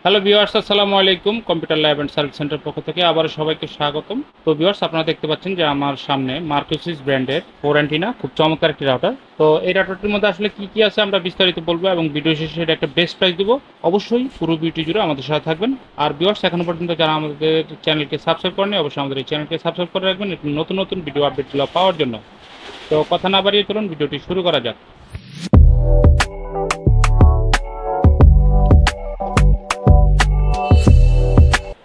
Hello viewers, আসসালামু আলাইকুম। Computer lab and service centre পক্ষ থেকে আবার সবাইকে স্বাগতম। তো ভিউয়ার্স, আপনারা দেখতে পাচ্ছেন যে আমার সামনে মার্কোসিস ব্র্যান্ডের 4 অ্যান্টিনা, খুব চমৎকার একটি রাউটার। তো এই রাউটারটির মধ্যে আসলে কি কি আছে আমরা বিস্তারিত বলবো এবং ভিডিও শেষে এটা একটা বেস্ট প্রাইস দিব। অবশ্যই পুরো ভিডিও জুড়ে আমাদের সাথে থাকবেন। আর ভিউয়ার্স, এখনো পর্যন্ত যারা আমাদের চ্যানেলকে সাবস্ক্রাইব করেনি, অবশ্যই আমাদের এই চ্যানেলকে সাবস্ক্রাইব করে রাখবেন নতুন নতুন ভিডিও আপডেটগুলো পাওয়ার জন্য। তো কথা না বাড়িয়ে চলুন ভিডিওটি শুরু করা যাক।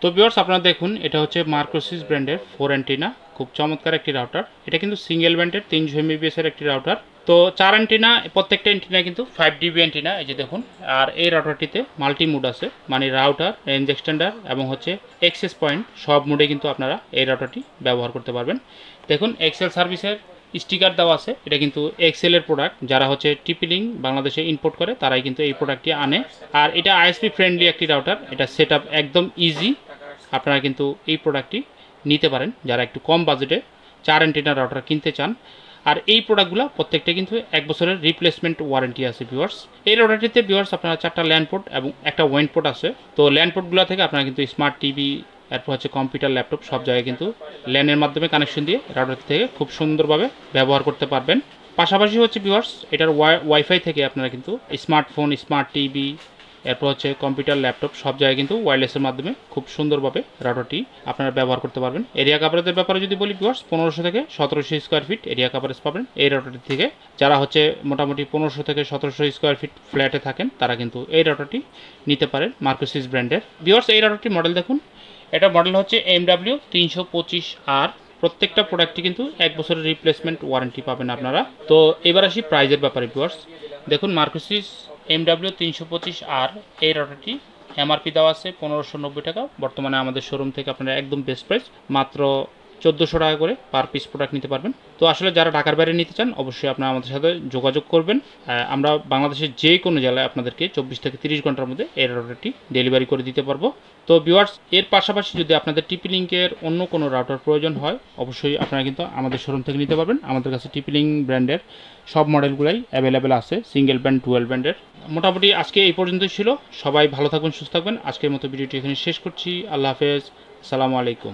তো ভিউয়ার্স, আপনারা দেখুন, এটা হচ্ছে মার্কোসিস ব্র্যান্ডের 4 অ্যান্টিনা, খুব চমৎকার একটি রাউটার। এটা কিন্তু সিঙ্গেল ব্যান্ডের 300 MBPS এর একটি রাউটার। তো 4 অ্যান্টিনা, প্রত্যেকটা অ্যান্টিনা কিন্তু 5 dB অ্যান্টিনা, এই যে দেখুন। আর এই রাউটারটিতে মাল্টি মুড আছে, মানে রাউটার, রেঞ্জ এক্সটেন্ডার এবং হচ্ছে অ্যাক্সেস পয়েন্ট, সব মুডে কিন্তু আপনারা এই রাউটারটি ব্যবহার করতে পারবেন। দেখুন, এক্সেল সার্ভিসের স্টিকার দেওয়া আছে। এটা কিন্তু এক্সেলের প্রোডাক্ট, যারা হচ্ছে টিপি-লিঙ্ক বাংলাদেশে ইম্পোর্ট করে তারাই কিন্তু এই প্রোডাক্টটি আনে। আর এটা আইএসপি ফ্রেন্ডলি একটি রাউটার, এটা সেট আপ একদম ইজি। আপনারা কিন্তু এই প্রোডাক্টটি নিতে পারেন যারা একটু কম বাজেটে 4 অ্যান্টেনা রাউটার কিনতে চান। আর এই প্রোডাক্টগুলো প্রত্যেকটা কিন্তু 1 বছরের রিপ্লেসমেন্ট ওয়ারেন্টি আছে ভিউয়ার্স। এই রাউটারটিতে ভিউয়ার্স আপনারা 4টা ল্যান্ড পোর্ট এবং একটা ওয়েন পোর্ট আছে। তো ল্যান্ড পোর্টগুলো থেকে আপনারা কিন্তু স্মার্ট টিভি, এরপর হচ্ছে কম্পিউটার, ল্যাপটপ, সব জায়গায় কিন্তু ল্যানের মাধ্যমে কানেকশন দিয়ে রাউটার থেকে খুব সুন্দরভাবে ব্যবহার করতে পারবেন। পাশাপাশি হচ্ছে ভিউয়ার্স, এটার ওয়াইফাই থেকে আপনারা কিন্তু স্মার্টফোন, স্মার্ট টিভি, এরপর হচ্ছে কম্পিউটার, ল্যাপটপ, সব জায়গায় কিন্তু ওয়্যারলেসের মাধ্যমে খুব সুন্দরভাবে রাউটারটি আপনারা ব্যবহার করতে পারবেন। এরিয়া কাভারেজের ব্যাপারে যদি বলি ভিউয়ার্স, 1500 থেকে 1700 স্কোয়ার ফিট এরিয়া কাভারেজ পাবেন এই রাউটারটি থেকে। যারা হচ্ছে মোটামুটি 1500 থেকে 1700 স্কোয়ার ফিট ফ্ল্যাটে থাকেন তারা কিন্তু এই রাউটারটি নিতে পারেন মার্কোসিস ব্র্যান্ডের। ভিউয়ার্স, এই রাউটারটি মডেল দেখুন, এটা মডেল হচ্ছে MW325R। প্রত্যেকটা প্রোডাক্টটি কিন্তু 1 বছরের রিপ্লেসমেন্ট ওয়ারেন্টি পাবেন আপনারা। তো এবার আসি প্রাইজের ব্যাপারে ভিউয়ার্স। দেখুন, মার্কোসিস MW325R এই রাউটারটি এমআরপি দেওয়া আছে 1590 টাকা। বর্তমানে আমাদের শোরুম থেকে আপনারা একদম বেস্ট প্রাইস মাত্র 1400 টাকা করে পার পিস প্রোডাক্ট নিতে পারবেন। তো আসলে যারা ঢাকার বাইরে নিতে চান অবশ্যই আপনারা আমাদের সাথে যোগাযোগ করবেন। আমরা বাংলাদেশের যে কোনো জেলায় আপনাদেরকে 24 থেকে 30 ঘন্টার মধ্যে এই রাউটারটি ডেলিভারি করে দিতে পারবো। তো ভিউয়ার্স, এর পাশাপাশি যদি আপনাদের টিপি-লিঙ্কের অন্য কোনো রাউটার প্রয়োজন হয় অবশ্যই আপনারা কিন্তু আমাদের শোরুম থেকে নিতে পারবেন। আমাদের কাছে টিপি-লিঙ্ক ব্র্যান্ডের সব মডেলগুলাই অ্যাভেলেবেল আছে, সিঙ্গেল ব্যান্ড, ডুয়েল ব্যান্ডের। মোটামুটি আজকে এই পর্যন্তই ছিল। সবাই ভালো থাকবেন, সুস্থ থাকবেন। আজকের মতো ভিডিওটি এখানে শেষ করছি। আল্লাহ হাফেজ, আসসালামু আলাইকুম।